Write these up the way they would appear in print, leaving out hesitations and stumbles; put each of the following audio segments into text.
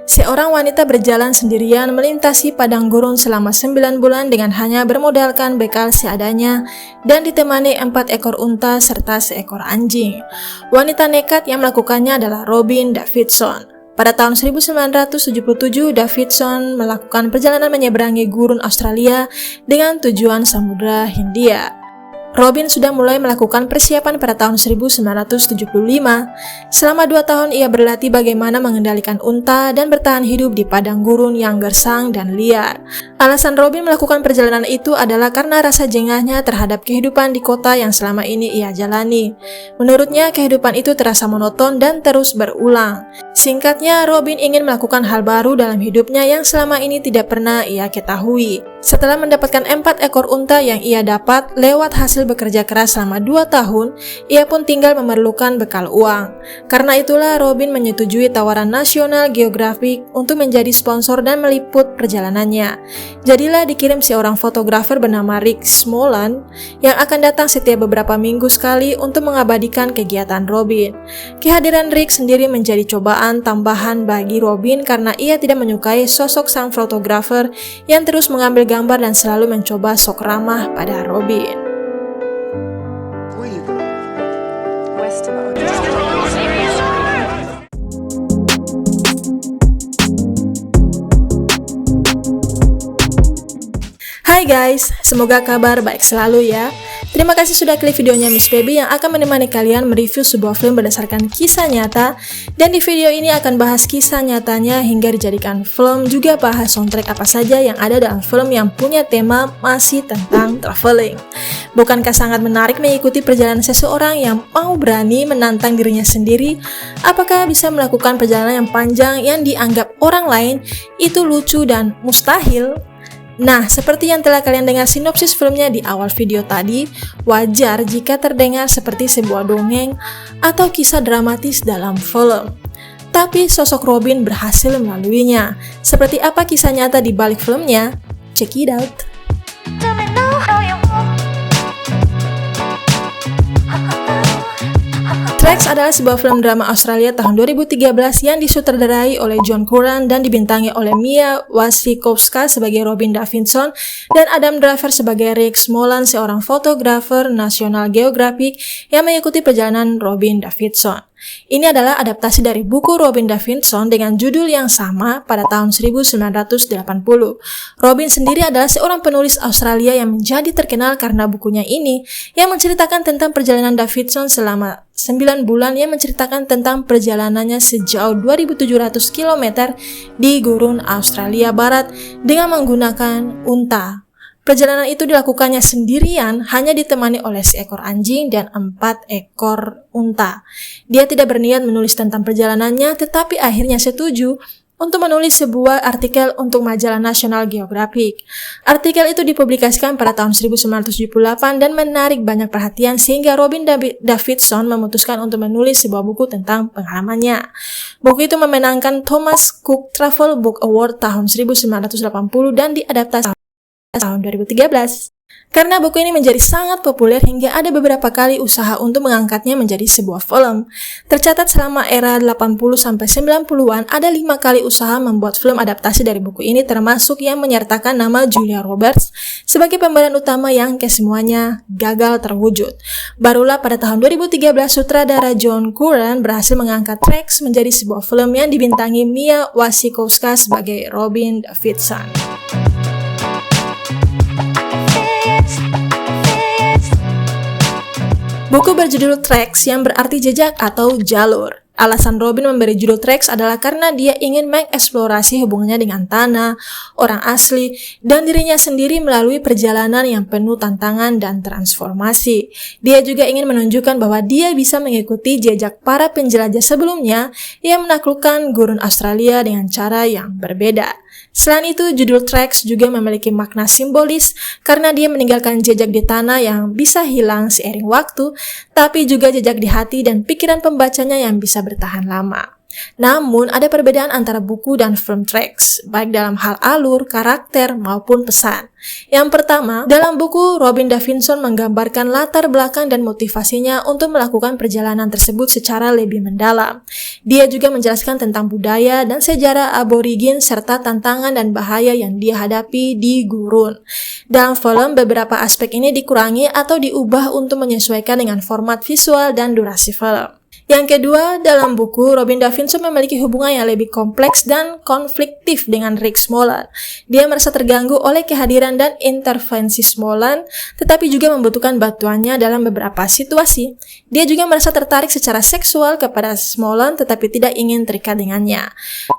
Seorang wanita berjalan sendirian melintasi padang gurun selama 9 bulan dengan hanya bermodalkan bekal seadanya dan ditemani 4 ekor unta serta seekor anjing. Wanita nekat yang melakukannya adalah Robin Davidson. Pada tahun 1977, Davidson melakukan perjalanan menyeberangi gurun Australia dengan tujuan Samudra Hindia. Robin sudah mulai melakukan persiapan pada tahun 1975. Selama 2 tahun ia berlatih bagaimana mengendalikan unta dan bertahan hidup di padang gurun yang gersang dan liar. Alasan Robin melakukan perjalanan itu adalah karena rasa jengahnya terhadap kehidupan di kota yang selama ini ia jalani. Menurutnya, kehidupan itu terasa monoton dan terus berulang. Singkatnya, Robin ingin melakukan hal baru dalam hidupnya yang selama ini tidak pernah ia ketahui. Setelah mendapatkan 4 ekor unta yang ia dapat lewat hasil bekerja keras selama 2 tahun, ia pun tinggal memerlukan bekal uang. Karena itulah Robin menyetujui tawaran National Geographic untuk menjadi sponsor dan meliput perjalanannya. Jadilah dikirim seorang fotografer bernama Rick Smolan yang akan datang setiap beberapa minggu sekali untuk mengabadikan kegiatan Robin. Kehadiran Rick sendiri menjadi cobaan tambahan bagi Robin karena ia tidak menyukai sosok sang fotografer yang terus mengambil gambar dan selalu mencoba sok ramah pada Robin. Hai guys, semoga kabar baik selalu ya. Terima kasih sudah klik videonya Miss Baby yang akan menemani kalian mereview sebuah film berdasarkan kisah nyata. Dan di video ini akan bahas kisah nyatanya hingga dijadikan film, juga bahas soundtrack apa saja yang ada dalam film yang punya tema masih tentang traveling. Bukankah sangat menarik mengikuti perjalanan seseorang yang mau berani menantang dirinya sendiri? Apakah bisa melakukan perjalanan yang panjang yang dianggap orang lain itu lucu dan mustahil? Nah, seperti yang telah kalian dengar sinopsis filmnya di awal video tadi, wajar jika terdengar seperti sebuah dongeng atau kisah dramatis dalam film. Tapi sosok Robin berhasil melaluinya. Seperti apa kisah nyata di balik filmnya? Check it out! Tracks adalah sebuah film drama Australia tahun 2013 yang disutradarai oleh John Curran dan dibintangi oleh Mia Wasikowska sebagai Robin Davidson dan Adam Driver sebagai Rick Smolan, seorang fotografer National Geographic yang mengikuti perjalanan Robin Davidson. Ini adalah adaptasi dari buku Robin Davidson dengan judul yang sama pada tahun 1980. Robin sendiri adalah seorang penulis Australia yang menjadi terkenal karena bukunya ini yang menceritakan tentang perjalanan Davidson selama 9 bulan yang menceritakan tentang perjalanannya sejauh 2.700 km di gurun Australia Barat dengan menggunakan unta. Perjalanan itu dilakukannya sendirian, hanya ditemani oleh seekor anjing dan 4 ekor unta. Dia tidak berniat menulis tentang perjalanannya, tetapi akhirnya setuju untuk menulis sebuah artikel untuk majalah National Geographic. Artikel itu dipublikasikan pada tahun 1978 dan menarik banyak perhatian sehingga Robin Davidson memutuskan untuk menulis sebuah buku tentang pengalamannya. Buku itu memenangkan Thomas Cook Travel Book Award tahun 1980 dan diadaptasi tahun 2013. Karena buku ini menjadi sangat populer hingga ada beberapa kali usaha untuk mengangkatnya menjadi sebuah film. Tercatat selama era 80-90-an ada 5 kali usaha membuat film adaptasi dari buku ini, termasuk yang menyertakan nama Julia Roberts sebagai pemeran utama yang kesemuanya gagal terwujud. Barulah pada tahun 2013 sutradara John Curran berhasil mengangkat Tracks menjadi sebuah film yang dibintangi Mia Wasikowska sebagai Robin Davidson. Buku berjudul Tracks yang berarti jejak atau jalur. Alasan Robin memberi judul Tracks adalah karena dia ingin mengeksplorasi hubungannya dengan tanah, orang asli, dan dirinya sendiri melalui perjalanan yang penuh tantangan dan transformasi. Dia juga ingin menunjukkan bahwa dia bisa mengikuti jejak para penjelajah sebelumnya yang menaklukkan gurun Australia dengan cara yang berbeda. Selain itu, judul Tracks juga memiliki makna simbolis karena dia meninggalkan jejak di tanah yang bisa hilang seiring waktu, tapi juga jejak di hati dan pikiran pembacanya yang bisa bertahan lama. Namun, ada perbedaan antara buku dan film tracks, baik dalam hal alur, karakter, maupun pesan. Yang pertama, dalam buku, Robin Davidson menggambarkan latar belakang dan motivasinya untuk melakukan perjalanan tersebut secara lebih mendalam. Dia juga menjelaskan tentang budaya dan sejarah aborigin serta tantangan dan bahaya yang dia hadapi di gurun. Dalam film, beberapa aspek ini dikurangi atau diubah untuk menyesuaikan dengan format visual dan durasi film. Yang kedua, dalam buku, Robin Davidson memiliki hubungan yang lebih kompleks dan konfliktif dengan Rick Smolan. Dia merasa terganggu oleh kehadiran dan intervensi Smolan, tetapi juga membutuhkan bantuannya dalam beberapa situasi. Dia juga merasa tertarik secara seksual kepada Smolan, tetapi tidak ingin terikat dengannya.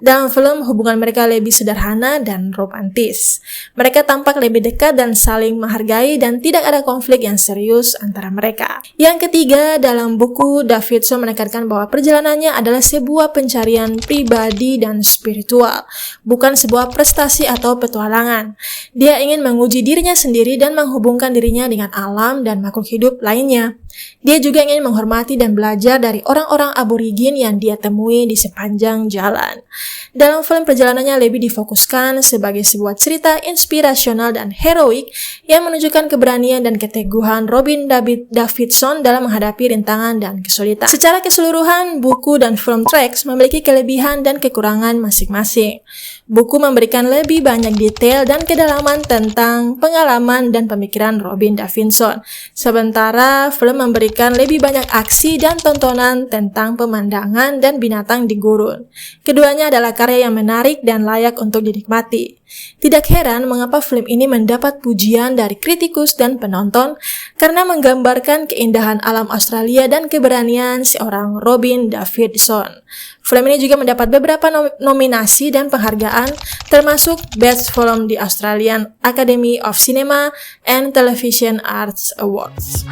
Dalam film, hubungan mereka lebih sederhana dan romantis. Mereka tampak lebih dekat dan saling menghargai dan tidak ada konflik yang serius antara mereka. Yang ketiga, dalam buku, Davidson menekankan bahwa perjalanannya adalah sebuah pencarian pribadi dan spiritual, bukan sebuah prestasi atau petualangan. Dia ingin menguji dirinya sendiri dan menghubungkan dirinya dengan alam dan makhluk hidup lainnya. Dia juga ingin menghormati dan belajar dari orang-orang aborigin yang dia temui di sepanjang jalan. Dalam film, perjalanannya lebih difokuskan sebagai sebuah cerita inspirasional dan heroik yang menunjukkan keberanian dan keteguhan Robin Davidson dalam menghadapi rintangan dan kesulitan. Secara keseluruhan, buku dan film tracks memiliki kelebihan dan kekurangan masing-masing. Buku memberikan lebih banyak detail dan kedalaman tentang pengalaman dan pemikiran Robin Davidson, sementara film memberikan lebih banyak aksi dan tontonan tentang pemandangan dan binatang di gurun. Keduanya adalah karya yang menarik dan layak untuk dinikmati. Tidak heran mengapa film ini mendapat pujian dari kritikus dan penonton karena menggambarkan keindahan alam Australia dan keberanian seorang Robin Davidson. Film ini juga mendapat beberapa nominasi dan penghargaan, termasuk Best Film di Australian Academy of Cinema and Television Arts Awards.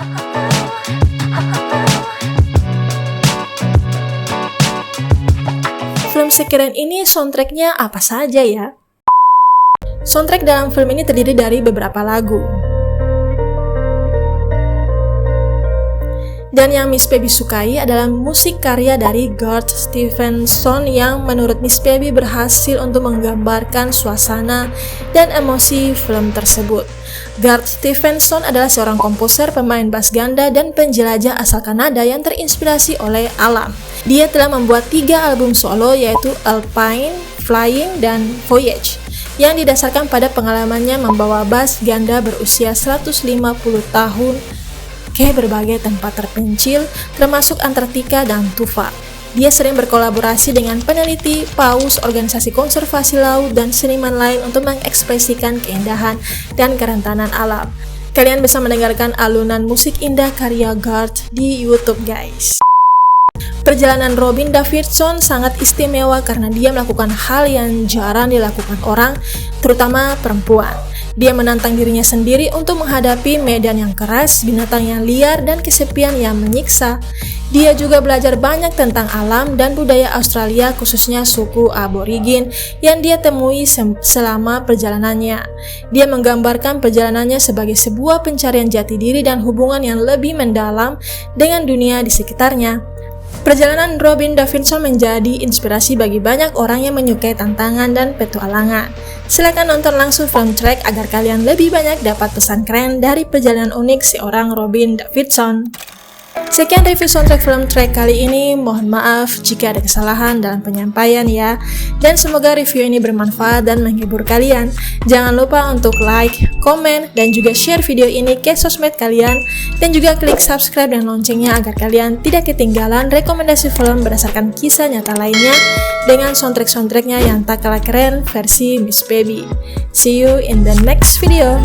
Film sekeren ini soundtracknya apa saja ya? Soundtrack dalam film ini terdiri dari beberapa lagu. Dan yang Miss Baby sukai adalah musik karya dari Garth Stevenson yang menurut Miss Baby berhasil untuk menggambarkan suasana dan emosi film tersebut. Garth Stevenson adalah seorang komposer, pemain bass ganda, dan penjelajah asal Kanada yang terinspirasi oleh alam. Dia telah membuat 3 album solo yaitu Alpine, Flying, dan Voyage, yang didasarkan pada pengalamannya membawa bass ganda berusia 150 tahun ke berbagai tempat terpencil, termasuk Antartika dan Tuva. Dia sering berkolaborasi dengan peneliti, paus, organisasi konservasi laut, dan seniman lain untuk mengekspresikan keindahan dan kerentanan alam. Kalian bisa mendengarkan alunan musik indah karya Garth di YouTube, guys. Perjalanan Robin Davidson sangat istimewa karena dia melakukan hal yang jarang dilakukan orang, terutama perempuan. Dia menantang dirinya sendiri untuk menghadapi medan yang keras, binatang yang liar, dan kesepian yang menyiksa. Dia juga belajar banyak tentang alam dan budaya Australia, khususnya suku aborigin yang dia temui selama perjalanannya. Dia menggambarkan perjalanannya sebagai sebuah pencarian jati diri dan hubungan yang lebih mendalam dengan dunia di sekitarnya. Perjalanan Robin Davidson menjadi inspirasi bagi banyak orang yang menyukai tantangan dan petualangan. Silakan nonton langsung film track agar kalian lebih banyak dapat pesan keren dari perjalanan unik seorang Robin Davidson. Sekian review soundtrack film track kali ini, mohon maaf jika ada kesalahan dalam penyampaian ya, dan semoga review ini bermanfaat dan menghibur kalian. Jangan lupa untuk like, komen, dan juga share video ini ke sosmed kalian, dan juga klik subscribe dan loncengnya agar kalian tidak ketinggalan rekomendasi film berdasarkan kisah nyata lainnya dengan soundtrack-soundtracknya yang tak kalah keren versi Miss Baby. See you in the next video.